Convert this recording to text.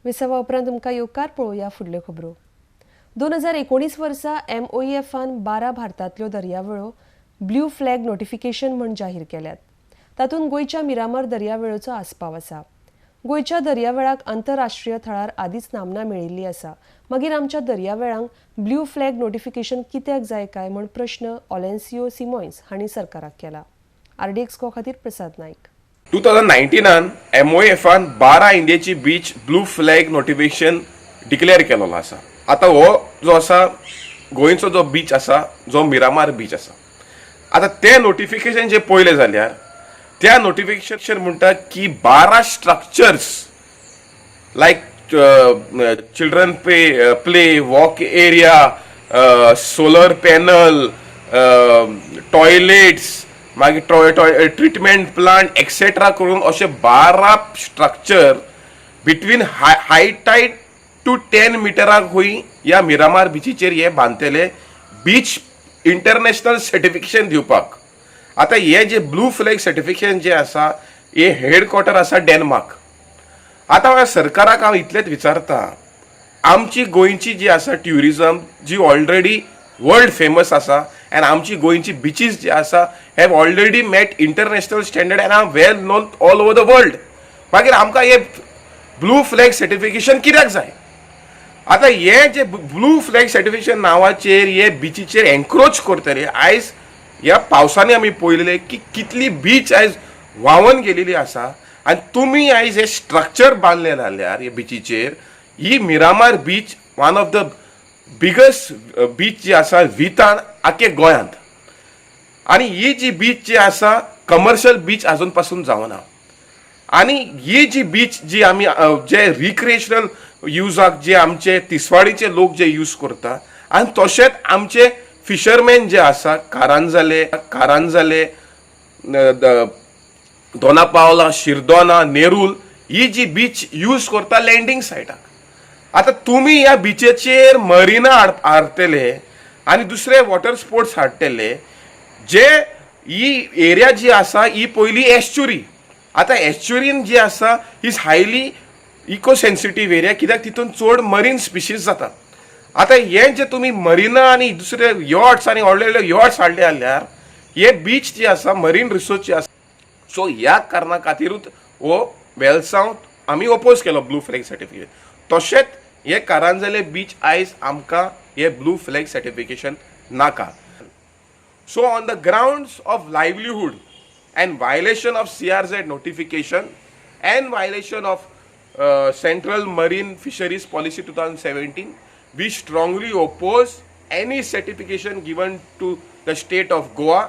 विसावा उपरांत तुमकां येवकार पळोवया फुडल्यो खबरो. 2019 वर्सा MOEFन 12 भारतांतल्यो दर्यावेळो ब्ल्यू फ्लॅग नोटिफिकेशन म्हूण जाहीर केल्यात. तातूंत गोंयच्या मिरामार दर्यावेळोचो आस्पाव आसा. गोंयच्या दर्यावेळाक आंतरराष्ट्रीय थळार आदींच नामना मेळिल्ली आसा. मागीर आमच्या दर्यावेळांक ब्ल्यू फ्लॅग नोटिफिकेशन कित्याक जाय काय म्हूण प्रश्न ओलेन्सियो सिमोएस हांणी सरकाराक केला. RDX खातीर प्रसाद नाईक. 2019 MOEFन 12 इंडियाची beach blue flag notification declare केलेलो आसा. आता हो जो आसा गोंयचो जो बीच आसा जो मिरामार बीच आसा. आता ते नोटिफिकेशन जे पळयलें जाल्यार त्या नोटिफिकेशन म्हणटा की 12 structures like children play walk area, solar panel, toilets, मागीर ट्रीटमेंट प्लांट एक्सेट्रा करून अशे 12 structure between high tide to 10 मिटराक हुई या मिरामार बीचीचेर हे बांधलेले बीच इंटरनॅशनल सर्टिफिकेशन दिवपाक. आता हे जे ब्लू फ्लॅग सर्टिफिकेशन जे आसा हे हेडक्वॉर्टर आसा डेन्मार्क. आता सरकाराक हांव इतलेंच विचारता, आमची गोंयची जी आसा ट्युरिझम जी ऑलरेडी वर्ल्ड फेमस आसा अँड आमची गोंयची बिचीस जे आसा have already met international standard and are well known all over the world. मागीर आमकां हे ब्लू फ्लॅग सर्टिफिकेशन कित्याक जाय? आता हे जे ब्लू फ्लॅग सर्टिफिकेशन नावाचेर हे बिचीचेर एन्क्रोच करतले. आयज ह्या पावसांनी आमी पळयलेले की कितली बीच आयज व्हांवन गेलेली आसा आनी तुमी आयज हे स्ट्रक्चर बांदले जाल्यार हे बिचीचेर ही Miramar beach one of the biggest beach जी आसा वितान आख्या गोंयांत. आनी ही जी बीच जी आसा कमर्शियल बीच आजून पासून जावना. आनी ही जी बीच जी आमी जे रिक्रिएशनल युजाक जे आमचे तिसवाडीचे लोक जे यूज करता आनी तशेंच आमचे फिशरमॅन जे आसा कारांजाले दोनापावला, शिरदोना, नेरूल ही जी बीच यूज करता लँडिंग सायटाक. आता तुम्ही या बीचेचेर मरिना हाडटले आनी दुसरे वॉटर स्पोर्ट्स हाडटले जे ही एरिया जी आसा ही पयली एस्च्युरी. आता एस्च्युरीन जी आसा is highly eco sensitive area कित्याक तितून चड मरीन स्पिशीज जाता. आता हे जे तुम्ही मरिना आनी दुसरे यॉट्स आनी व्हडले यॉट्स हाडले जाल्यार हे बीच जी आसा मरीन रिसोर्स जी आसा सो ह्या कारणा खातीरूच हो वेलसांव आमी ओपोज केलो ब्लू फ्लॅग सर्टिफिकेट. तशेंच हे कारांजले बीच आयज आमकां हे ब्लू फ्लॅग सर्टिफिकेशन नाका. So on the grounds of livelihood and violation of CRZ notification and violation of Central Marine Fisheries Policy 2017, we strongly oppose any certification given to the state of Goa